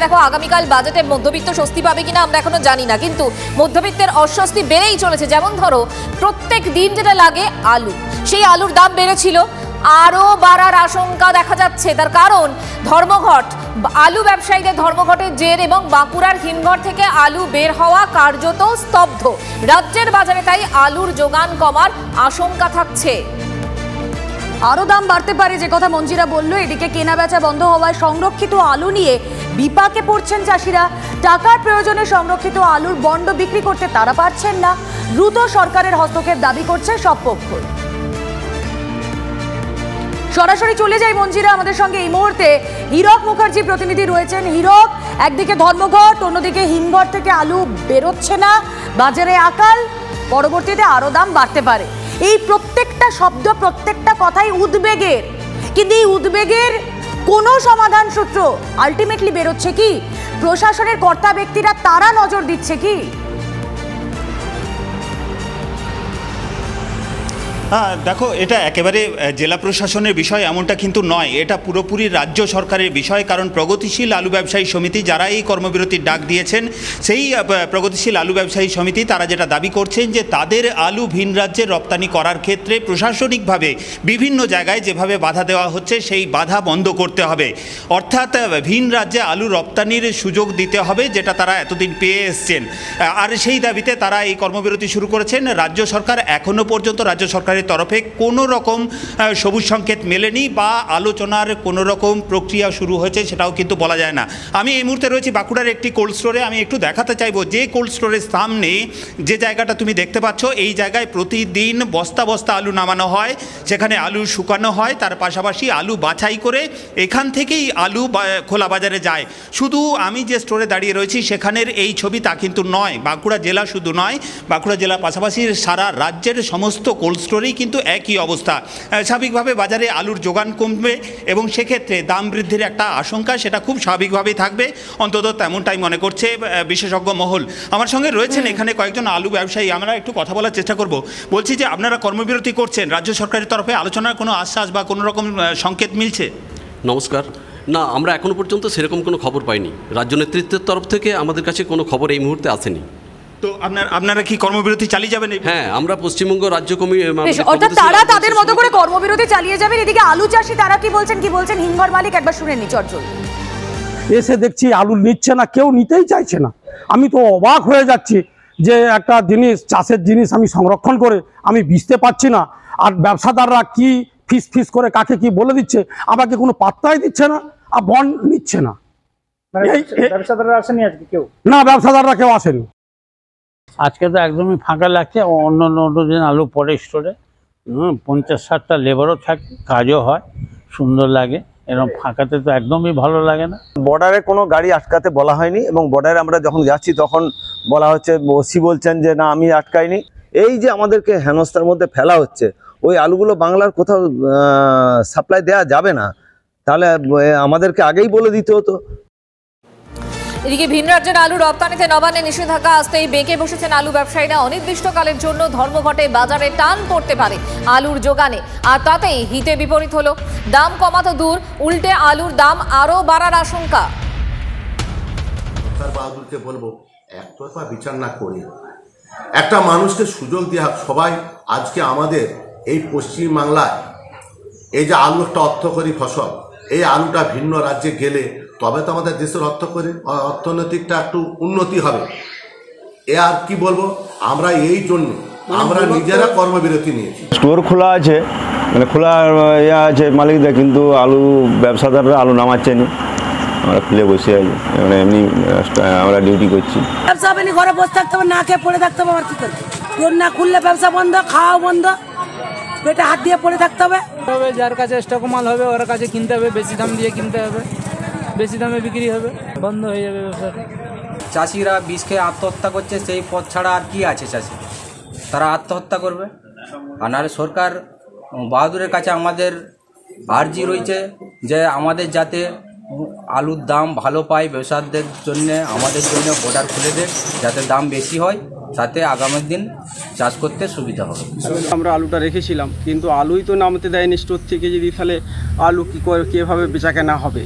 দেখো আগামীকাল বাজেটে মধ্যবিত্ত স্বস্তি পাবে কিনা আমরা এখনো জানি না, কিন্তু মধ্যবিত্তের অস্বস্তি বেড়েই চলেছে। যেমন ধরো প্রত্যেক দিন যেটা লাগে আলু, সেই আলুর দাম বেড়েছিল, আরও বাড়ার আশঙ্কা দেখা যাচ্ছে। তার কারণ ধর্মঘট, আলু ব্যবসায়ীদের ধর্মঘটের জের এবং বাঁকুড়ার হিমঘর থেকে আলু বের হওয়া কার্যত স্তব্ধ। রাজ্যের বাজারে তাই আলুর যোগান কমার আশঙ্কা থাকছে। আরও দাম বাড়তে পারে যে কথা মঞ্জিরা বলল। এদিকে কেনা বেচা বন্ধ হওয়ায় সংরক্ষিত আলু নিয়ে বিপাকে পড়ছেন চাষিরা। টাকার প্রয়োজনে সংরক্ষিত আলুর বন্ড বিক্রি করতে তারা পারছেন না। দ্রুত সরকারের হস্তক্ষেপ দাবি করছে সব পক্ষ। সরাসরি চলে যাই মঞ্জিরা, আমাদের সঙ্গে এই মুহূর্তে হীরক মুখার্জি প্রতিনিধি রয়েছেন। হীরক, একদিকে ধর্মঘট, অন্যদিকে হিমঘর থেকে আলু বেরোচ্ছে না, বাজারে আকাল, পরবর্তীতে আরও দাম বাড়তে পারে। এই প্রত্যেকটা শব্দ, প্রত্যেকটা কথাই উদ্বেগের, কিন্তু এই উদ্বেগের কোনো সমাধান সূত্র আলটিমেটলি বেরোচ্ছে কি? প্রশাসনের কর্তা ব্যক্তিরা তারা নজর দিচ্ছে কি? হ্যাঁ দেখো, এটা একেবারে জেলা প্রশাসনের বিষয় এমনটা কিন্তু নয়, এটা পুরোপুরি রাজ্য সরকারের বিষয়। কারণ প্রগতিশীল আলু ব্যবসায়ী সমিতি যারা এই কর্মবিরতির ডাক দিয়েছেন, সেই প্রগতিশীল আলু ব্যবসায়ী সমিতি তারা যেটা দাবি করছেন যে তাদের আলু ভিন রাজ্যে রপ্তানি করার ক্ষেত্রে প্রশাসনিকভাবে বিভিন্ন জায়গায় যেভাবে বাধা দেওয়া হচ্ছে সেই বাধা বন্ধ করতে হবে। অর্থাৎ ভিন রাজ্যে আলু রপ্তানির সুযোগ দিতে হবে, যেটা তারা এতদিন পেয়ে এসছেন। আর সেই দাবিতে তারা এই কর্মবিরতি শুরু করেছেন। রাজ্য সরকার এখনও পর্যন্ত রাজ্য সরকারের তরফে কোনো রকম সবুজ সংকেত মেলেনি বা আলোচনার কোনো রকম প্রক্রিয়া শুরু হয়েছে সেটাও কিন্তু বলা যায় না। আমি এই মুহূর্তে রয়েছি বাঁকুড়ার একটি কোল্ড স্টোরে। আমি একটু দেখাতে চাইবো যে কোল্ড স্টোরের সামনে যে জায়গাটা তুমি দেখতে পাচ্ছ, এই জায়গায় প্রতিদিন বস্তা বস্তা আলু নামানো হয়, সেখানে আলু শুকানো হয়, তার পাশাপাশি আলু বাছাই করে এখান থেকেই আলু খোলা বাজারে যায়। শুধু আমি যে স্টোরে দাঁড়িয়ে রয়েছি সেখানের এই ছবি তা কিন্তু নয়। বাঁকুড়া জেলা শুধু নয়, বাঁকুড়া জেলার পাশাপাশি সারা রাজ্যের সমস্ত কোল্ড স্টোরেই কিন্তু একই অবস্থা। স্বাভাবিকভাবে বাজারে আলুর যোগান কমবে এবং সেক্ষেত্রে দাম বৃদ্ধির একটা আশঙ্কা সেটা খুব স্বাভাবিকভাবেই থাকবে, অন্তত তেমনটাই মনে করছে বিশেষজ্ঞ মহল। আমার সঙ্গে রয়েছেন এখানে কয়েকজন আলু ব্যবসায়ী, আমরা একটু কথা বলার চেষ্টা করব। বলছি যে আপনারা কর্মবিরতি করছেন, রাজ্য সরকারের তরফে আলোচনার কোনো আশ্বাস বা কোনো রকম সংকেত মিলছে? নমস্কার। না, আমরা এখনও পর্যন্ত সেরকম কোনো খবর পাইনি। রাজ্য নেতৃত্বের তরফ থেকে আমাদের কাছে কোনো খবর এই মুহূর্তে আসেনি। তো আপনারা কি কর্মবিরতি চালিয়ে যাবেন? হ্যাঁ, আমরা পশ্চিমবঙ্গ রাজ্য কমিটি, অর্থাৎ তারা তাদের মতো করে কর্মবিরতি চালিয়ে যাবেন। এদিকে আলু চাষি তারা কি বলছেন হিমঘর মালিক, একবার শুনে নি। চটজল এসে দেখছি আলু নিচ্ছে না, কেউ নিতেই চাইছে না। আমি তো অবাক হয়ে যাচ্ছি যে একটা জিনিস, চাষের জিনিস আমি সংরক্ষণ করে আমি বেচতে পারছি না, আর ব্যবসাদাররা কি ফিস করে কাকে কি বলে দিচ্ছে, আমাকে কোনো পাত্তাই দিচ্ছে না, আর বন্ড নিচ্ছে না। ব্যবসাদাররা আসেনি আজকে? কেউ না, ব্যবসাদাররা কেউ আসেনি। আজকে তো একদমই ফাঁকা লাগছে। অন্য দিন আলু পরে স্টোরে 50-60টা লেবারও থাকে, কাজও হয়, সুন্দর লাগে। এরকম ফাঁকাতে তো একদমই ভালো লাগে না। বর্ডারে কোনো গাড়ি আটকাতে বলা হয়নি, এবং বর্ডারে আমরা যখন যাচ্ছি তখন বলা হচ্ছে, ওসি বলছেন যে না আমি আটকাইনি। এই যে আমাদেরকে হেনস্থার মধ্যে ফেলা হচ্ছে, ওই আলুগুলো বাংলার কোথাও সাপ্লাই দেওয়া যাবে না, তাহলে আমাদেরকে আগেই বলে দিতে হতো। এদিকে ভিন রাজ্যের আলু রপ্তানিতে নবান্নে নিষেধাজ্ঞা আসতেই বেঁকে বসেছেন আলু ব্যবসায়ীরা। অনির্দিষ্টকালের জন্য ধর্মঘটে বাজারে টান পড়তে পারে আলুর যোগানে, আর তাতেই হিতে বিপরীত হলো। দাম কমাতো দূর, উল্টে আলুর দাম আরও বাড়ার আশঙ্কা। বাহাদুরকে বলবো, একতরফা বিচার না করে একটা মানুষকে সুযোগ দেওয়া। সবাই আজকে আমাদের এই পশ্চিমবাংলায় এই যে আলু একটা অর্থকরী ফসল, এই আলুটা ভিন্ন রাজ্যে গেলে তবে তো আমাদের দেশের অর্থনৈতিকটা একটু উন্নতি হবে। এ আর কি বলবো, আমরা এই জন্য আমরা নিজেরা কর্মবিরতি নিয়েছি। স্টোর খোলা আছে, মানে খোলা আছে মালিকদের, কিন্তু আলু ব্যবসাদাররা আলু নামাচ্ছেনি। আমরা খুলে বসে আছি, মানে এমনি আমরা ডিউটি করছি। ব্যবসা বাণী ঘরে বসে থাকতে হবে, না খেয়ে পড়ে থাকতে হবে। আর কি করবে? তোর না খুললে ব্যবসা বন্ধ, খাওয়া বন্ধ, পেটে হাত দিয়ে পড়ে থাকতে হবে। যার কাছে স্টক মাল হবে ওর কাছে কিনতে হবে, বেশি দাম দিয়ে কিনতে হবে, বেশি দামে বিক্রি হবে, বন্ধ হয়ে যাবে ব্যবসাটা। চাষিরা বিষ খেয়ে আত্মহত্যা করছে, সেই পথ ছাড়া আর কি আছে চাষি? তারা আত্মহত্যা করবে। আর নাহলে সরকার বাহাদুরের কাছে আমাদের আর্জি রয়েছে যে আমাদের যাতে আলুর দাম ভালো পায়, ব্যবসায়ীদের জন্য, আমাদের জন্য বর্ডার খুলে দেয়, যাতে দাম বেশি হয়, তাতে আগামী দিন চাষ করতে সুবিধা হবে। আমরা আলুটা রেখেছিলাম, কিন্তু আলুই তো নামতে দেয়নি স্টোর থেকে। যদি তাহলে আলু কীভাবে বেচা কেনা হবে?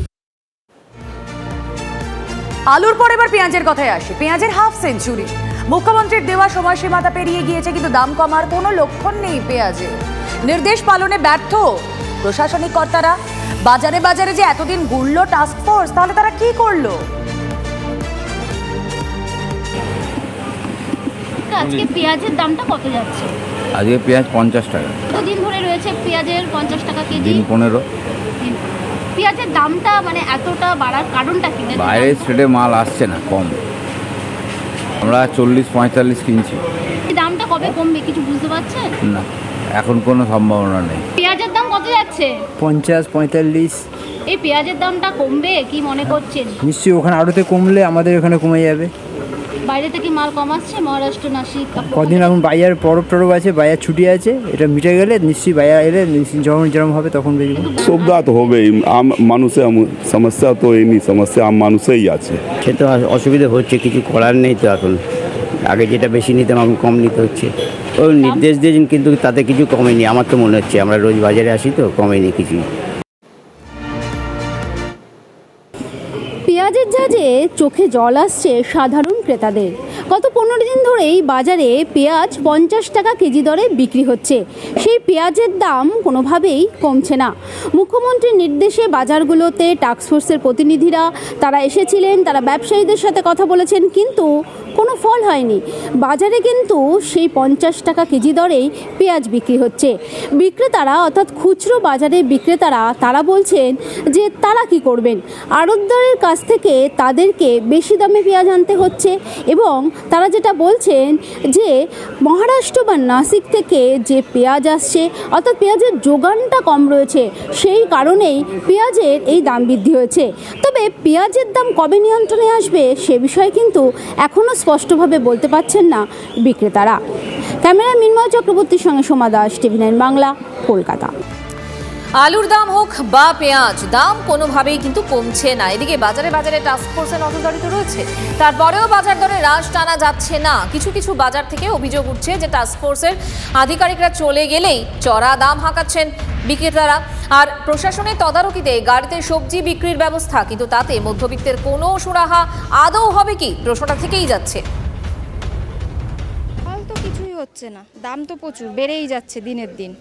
আলুর পর এবার পেঁয়াজের কথায় আসি। পেঁয়াজের হাফ সেঞ্চুরি, মুখ্যমন্ত্রীর দেওয়া সময়সীমাটা পেরিয়ে গিয়েছে, কিন্তু দাম কমার কোনো লক্ষণ নেই পেঁয়াজে। নির্দেশ পালনে ব্যর্থ প্রশাসনিক কর্তারা। বাজারে বাজারে যে এতদিন ঘুরলো টাস্ক ফোর্স, তাহলে তারা কি করলো? আজকে পেঁয়াজের দামটা কত যাচ্ছে? আজকে পেঁয়াজ 50 টাকা। কতদিন ধরে রয়েছে পেঁয়াজের 50 টাকা কেজি? দিন 15। পেঁয়াজের দামটা মানে এতটা বাড়ার কারণটা কি? বাইরের স্টেটে মাল আসছে না, কম। আমরা 40-45 কিনছি। এই দামটা কবে কমবে কিছু বুঝতে পারছেন? না, এখন কোনো সম্ভাবনা নেই। পেঁয়াজের দাম কত যাচ্ছে? 50-45। এই পেঁয়াজের দামটা কমবে কি মনে করছেন? নিশ্চয়ই ওখানে আড়তে কমলে আমাদের এখানে কমে যাবে। বাইরে থেকে মাল কম আসছে, মহারাষ্ট্র, নাসিক। কদিন এখন বাজার পরব টরব আছে, বাজার ছুটি আছে, এটা মিটে গেলে নিশ্চয়ই বাজার এলে যখন যেরকম হবে তখন বেরিয়ে সুবিধা তো হবেই। আম মানুষের সমস্যা তো এমনি সমস্যা আম মানুষেই আছে। সে তো অসুবিধা হচ্ছে, কিছু করার নেই তো। এখন আগে যেটা বেশি নিতাম এখন কম নিতে হচ্ছে। ও নির্দেশ দিয়েছেন কিন্তু তাতে কিছু কমেনি আমার তো মনে হচ্ছে। আমরা রোজ বাজারে আসি তো, কমেনি কিছু। পেঁয়াজের ঝাঁজে চোখে জল আসছে সাধারণ ক্রেতাদের। গত 15 দিন ধরেই বাজারে পেঁয়াজ 50 টাকা কেজি দরে বিক্রি হচ্ছে। সেই পেঁয়াজের দাম কোনোভাবেই কমছে না। মুখ্যমন্ত্রীর নির্দেশে বাজারগুলোতে টাস্কফোর্সের প্রতিনিধিরা তারা এসেছিলেন, তারা ব্যবসায়ীদের সাথে কথা বলেছেন, কিন্তু কোনো ফল হয়নি। বাজারে কিন্তু সেই 50 টাকা কেজি দরেই পেঁয়াজ বিক্রি হচ্ছে। বিক্রেতারা অর্থাৎ খুচরো বাজারে বিক্রেতারা তারা বলছেন যে তারা কি করবেন, আড়তদারের কাছ থেকে তাদেরকে বেশি দামে পেঁয়াজ আনতে হচ্ছে। এবং তারা যেটা বলছেন যে মহারাষ্ট্র বা নাসিক থেকে যে পেঁয়াজ আসছে, অর্থাৎ পেঁয়াজের যোগানটা কম রয়েছে, সেই কারণেই পেঁয়াজের এই দাম বৃদ্ধি হয়েছে। তবে পেঁয়াজের দাম কবে নিয়ন্ত্রণে আসবে সে বিষয়ে কিন্তু এখনও স্পষ্টভাবে বলতে পারছেন না বিক্রেতারা। ক্যামেরায় মিনময় চক্রবর্তীর সঙ্গে সোমা দাস, TV9 বাংলা, কলকাতা। আলুর দাম হোক বা পেঁয়াজ, দাম কোনোভাবেই কিন্তু কমছে না। এদিকে বাজারে বাজারে টাস্কফোর্সের নজরদারি তো রয়েছে, তারপরেও বাজার দরে হ্রাস টানা যাচ্ছে না। কিছু কিছু বাজার থেকে অভিযোগ উঠছে যে টাস্কফোর্সের আধিকারিকরা চলে গেলেই চড়া দাম হাঁকাচ্ছেন বিক্রেতারা। আর প্রশাসনের তদারকিতে গাড়িতে সবজি বিক্রির ব্যবস্থা, কিন্তু তাতে মধ্যবিত্তের কোনো সুরাহা আদৌ হবে কি, প্রশ্নটা থেকেই যাচ্ছে। ফল তো কিছুই হচ্ছে না, দাম তো প্রচুর বেড়েই যাচ্ছে দিনের দিন।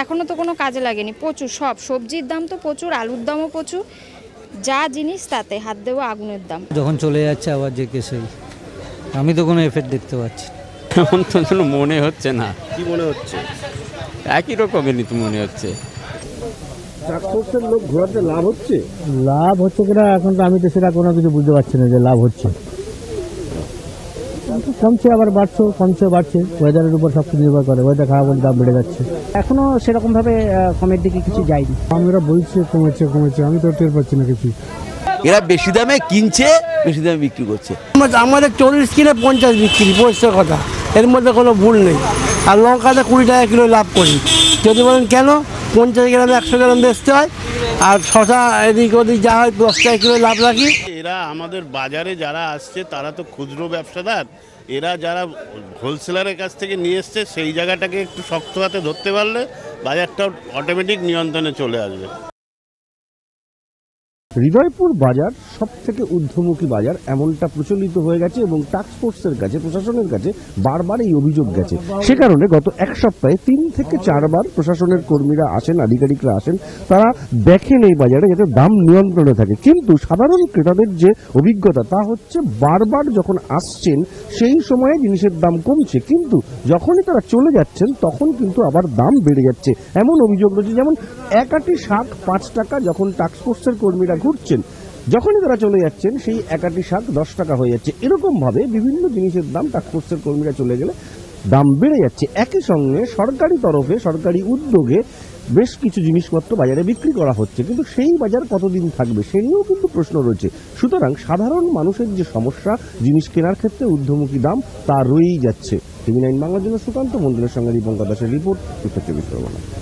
এখনও তো কোনো কাজে লাগেনি, প্রচুর সব সবজির দাম তো প্রচুর, আলুর দামও প্রচুর, যা জিনিস তাতে হাত দেওয়া আগুনের দাম। যখন চলে যাচ্ছে আবার যে কেসেই, আমি তো কোনো এফেক্ট দেখতে পাচ্ছি এমন তো কোনো মনে হচ্ছে না। কি মনে হচ্ছে? একই রকমেরই তো মনে হচ্ছে। ট্রান্সপোর্টের লোক ঘোরাতে লাভ হচ্ছে? লাভ হচ্ছে কিনা এখন তো আমি তো সেটা কোনো কিছু বুঝতে পারছি না যে লাভ হচ্ছে। কমছে আবার বাড়ছে, কমছে বাড়ছে, ওয়েদারের উপর সব কিছু নির্ভর করে। ওয়েদার খারাপ হলে দাম বেড়ে যাচ্ছে। এখনো সেরকমভাবে কমের দিকে কিছু যায়নি। আমরা বলছি কমেছে কমেছে, আমি তো টের পাচ্ছি না কিছু। এরা বেশি দামে কিনছে, বেশি দামে বিক্রি করছে। আমাদের 40 কিনে 50 বিক্রি, পরিষ্কার কথা, এর মধ্যে কোনো ভুল নেই। আর লঙ্কাতে 20 টাকা কিলো লাভ করি। যদি বলেন কেন, 50 গ্রামে 100 গ্রাম বেচতে হয়, আর শশা এদিক ওদিক যা হয় 10 টাকা কিলো লাভ রাখি। এরা আমাদের বাজারে যারা আসছে তারা তো খুচরো ব্যবসাদার, এরা যারা হোলসেলারের কাছ থেকে নিয়ে এসছে সেই জায়গাটাকে একটু শক্ত হাতে ধরতে পারলে বাজারটা অটোমেটিক নিয়ন্ত্রণে চলে আসবে। হৃদয়পুর বাজার সবথেকে ঊর্ধ্বমুখী বাজার এমনটা প্রচলিত হয়ে গেছে এবং টাস্কফোর্সের কাছে, প্রশাসনের কাছে বারবার এই অভিযোগ গেছে। সে কারণে গত এক সপ্তাহে 3 থেকে 4 বার প্রশাসনের কর্মীরা আসেন, আধিকারিকরা আসেন, তারা দেখেন এই বাজারে যাতে দাম নিয়ন্ত্রণে থাকে। কিন্তু সাধারণ ক্রেতাদের যে অভিজ্ঞতা তা হচ্ছে বারবার যখন আসছেন সেই সময়ে জিনিসের দাম কমছে, কিন্তু যখনই তারা চলে যাচ্ছেন তখন কিন্তু আবার দাম বেড়ে যাচ্ছে, এমন অভিযোগ রয়েছে। যেমন এক আটি শাক 5 টাকা যখন টাস্কফোর্সের কর্মীরা ঘুরছেন, যখনই তারা চলে যাচ্ছেন সেই এক আটি শাক 10 টাকা হয়ে যাচ্ছে। এরকম ভাবে বিভিন্ন জিনিসের দাম টাস্কফোর্সের কর্মীরা চলে গেলে দাম বেড়ে যাচ্ছে। একই সঙ্গে সরকারি তরফে, সরকারি উদ্যোগে বেশ কিছু জিনিসপত্র বাজারে বিক্রি করা হচ্ছে, কিন্তু সেই বাজার কতদিন থাকবে সে নিয়েও কিন্তু প্রশ্ন রয়েছে। সুতরাং সাধারণ মানুষের যে সমস্যা, জিনিস কেনার ক্ষেত্রে ঊর্ধ্বমুখী দাম, তা রয়েই যাচ্ছে। TV9 বাংলার জন্য সুকান্ত মন্ডলের সঙ্গে দীপঙ্কর দাসের রিপোর্ট, উত্তর 24 পরগনা।